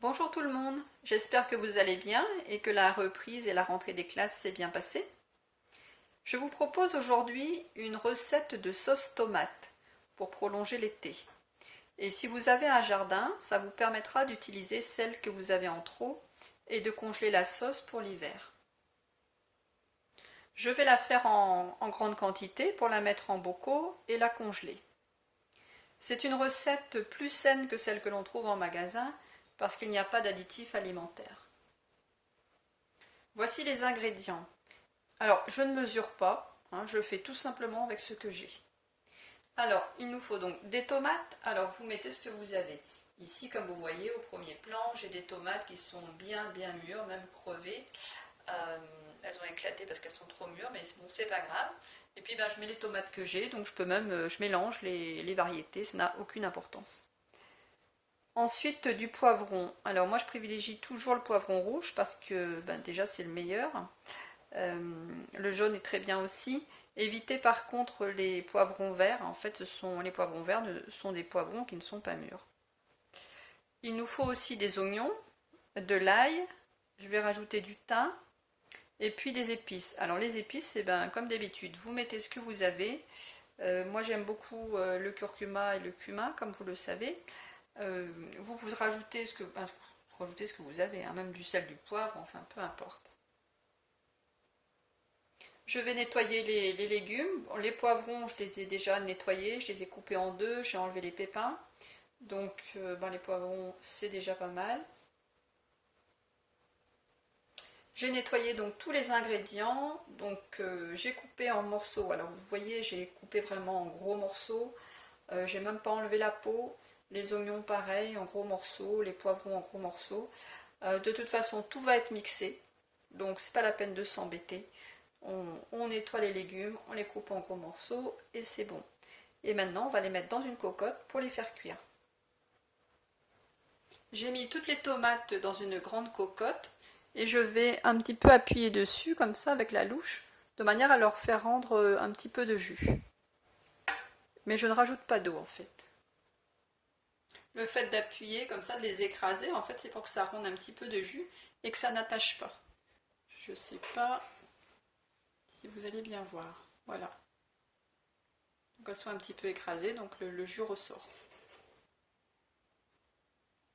Bonjour tout le monde, j'espère que vous allez bien et que la reprise et la rentrée des classes s'est bien passée. Je vous propose aujourd'hui une recette de sauce tomate pour prolonger l'été. Et si vous avez un jardin, ça vous permettra d'utiliser celle que vous avez en trop et de congeler la sauce pour l'hiver. Je vais la faire en grande quantité pour la mettre en bocaux et la congeler. C'est une recette plus saine que celle que l'on trouve en magasin parce qu'il n'y a pas d'additifs alimentaires. Voici les ingrédients. Alors, je ne mesure pas, je fais tout simplement avec ce que j'ai. Alors, il nous faut donc des tomates. Alors, vous mettez ce que vous avez. Ici, comme vous voyez, au premier plan, j'ai des tomates qui sont bien mûres, même crevées. Elles ont éclaté parce qu'elles sont trop mûres, mais bon, c'est pas grave. Et puis, je mets les tomates que j'ai, donc je mélange les variétés, ça n'a aucune importance. Ensuite, du poivron. Alors, moi, je privilégie toujours le poivron rouge parce que déjà, c'est le meilleur. Le jaune est très bien aussi. Évitez par contre les poivrons verts. En fait, les poivrons verts sont des poivrons qui ne sont pas mûrs. Il nous faut aussi des oignons, de l'ail. Je vais rajouter du thym et puis des épices. Alors les épices, c'est comme d'habitude, vous mettez ce que vous avez. Moi, j'aime beaucoup le curcuma et le cumin, comme vous le savez. Vous rajoutez ce que vous avez, même du sel, du poivre, enfin peu importe. Je vais nettoyer les légumes. Les poivrons, je les ai déjà nettoyés, je les ai coupés en deux, j'ai enlevé les pépins. Donc les poivrons, c'est déjà pas mal. J'ai nettoyé donc tous les ingrédients. Donc j'ai coupé en morceaux. Alors vous voyez, j'ai coupé vraiment en gros morceaux. J'ai même pas enlevé la peau. Les oignons pareil, en gros morceaux. Les poivrons en gros morceaux. De toute façon, tout va être mixé. Donc c'est pas la peine de s'embêter. On nettoie les légumes, on les coupe en gros morceaux et c'est bon. Et maintenant, on va les mettre dans une cocotte pour les faire cuire. J'ai mis toutes les tomates dans une grande cocotte et je vais un petit peu appuyer dessus comme ça avec la louche de manière à leur faire rendre un petit peu de jus. Mais je ne rajoute pas d'eau en fait. Le fait d'appuyer comme ça, de les écraser, en fait c'est pour que ça ronde un petit peu de jus et que ça n'attache pas. Je sais pas si vous allez bien voir. Voilà. Donc elles sont un petit peu écrasées, donc le jus ressort.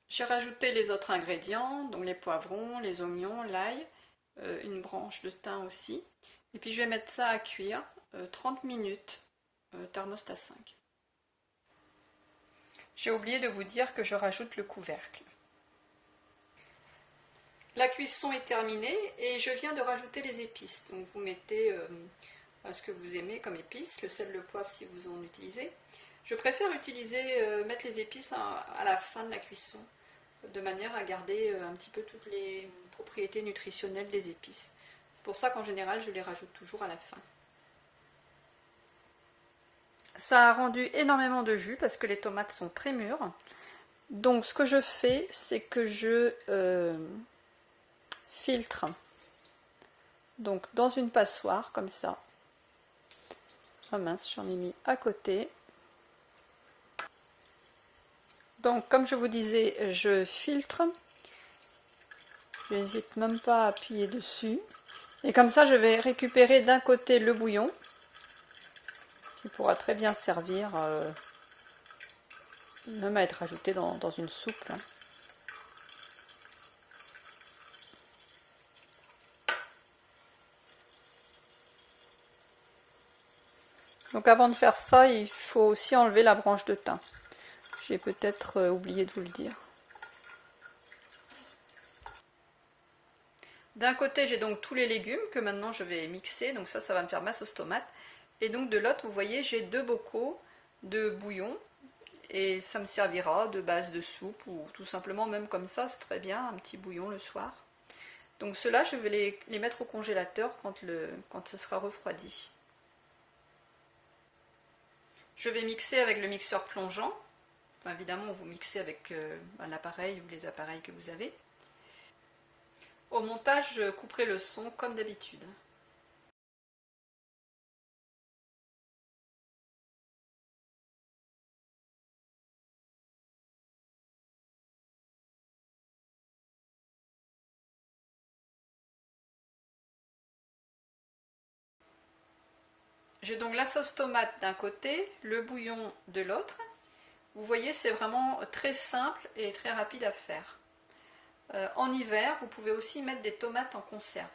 J'ai rajouté les autres ingrédients, donc les poivrons, les oignons, l'ail, une branche de thym aussi. Et puis je vais mettre ça à cuire 30 minutes, thermostat 5. J'ai oublié de vous dire que je rajoute le couvercle. La cuisson est terminée et je viens de rajouter les épices. Donc vous mettez ce que vous aimez comme épices, le sel, le poivre si vous en utilisez. Je préfère mettre les épices à la fin de la cuisson, de manière à garder un petit peu toutes les propriétés nutritionnelles des épices. C'est pour ça qu'en général, je les rajoute toujours à la fin. Ça a rendu énormément de jus parce que les tomates sont très mûres. Donc ce que je fais, c'est que je filtre donc dans une passoire comme ça. Ah mince, j'en ai mis à côté. Donc comme je vous disais, je filtre. Je n'hésite même pas à appuyer dessus. Et comme ça, je vais récupérer d'un côté le bouillon, qui pourra très bien servir, même à être ajouté dans une soupe. Là. Donc avant de faire ça, il faut aussi enlever la branche de thym. J'ai peut-être oublié de vous le dire. D'un côté, j'ai donc tous les légumes que maintenant je vais mixer, donc ça va me faire ma sauce tomate. Et donc de l'autre, vous voyez, j'ai 2 bocaux de bouillon. Et ça me servira de base de soupe ou tout simplement même comme ça, c'est très bien, un petit bouillon le soir. Donc ceux-là, je vais les mettre au congélateur quand ce sera refroidi. Je vais mixer avec le mixeur plongeant. Enfin, évidemment, vous mixez avec un appareil ou les appareils que vous avez. Au montage, je couperai le son comme d'habitude. J'ai donc la sauce tomate d'un côté, le bouillon de l'autre. Vous voyez, c'est vraiment très simple et très rapide à faire. En hiver, vous pouvez aussi mettre des tomates en conserve.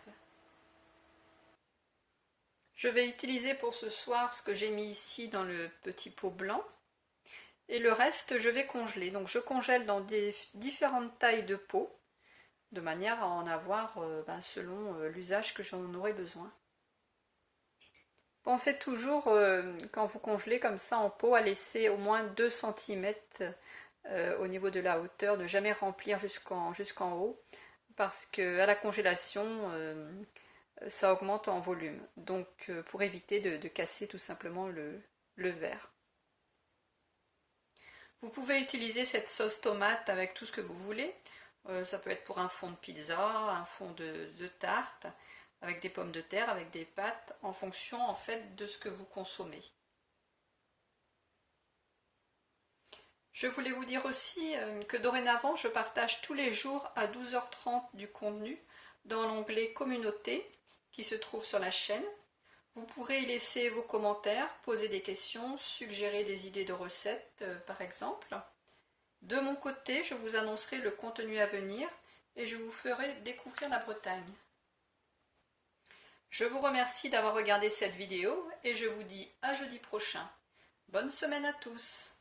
Je vais utiliser pour ce soir ce que j'ai mis ici dans le petit pot blanc. Et le reste, je vais congeler. Donc je congèle dans des différentes tailles de pots, de manière à en avoir selon l'usage que j'en aurai besoin. Pensez toujours, quand vous congelez comme ça en pot, à laisser au moins 2 cm au niveau de la hauteur, ne jamais remplir jusqu'en haut, parce qu'à la congélation, ça augmente en volume. Donc pour éviter de casser tout simplement le verre. Vous pouvez utiliser cette sauce tomate avec tout ce que vous voulez. Ça peut être pour un fond de pizza, un fond de tarte, avec des pommes de terre, avec des pâtes, en fonction en fait de ce que vous consommez. Je voulais vous dire aussi que dorénavant, je partage tous les jours à 12h30 du contenu dans l'onglet Communauté qui se trouve sur la chaîne. Vous pourrez y laisser vos commentaires, poser des questions, suggérer des idées de recettes par exemple. De mon côté, je vous annoncerai le contenu à venir et je vous ferai découvrir la Bretagne. Je vous remercie d'avoir regardé cette vidéo et je vous dis à jeudi prochain. Bonne semaine à tous!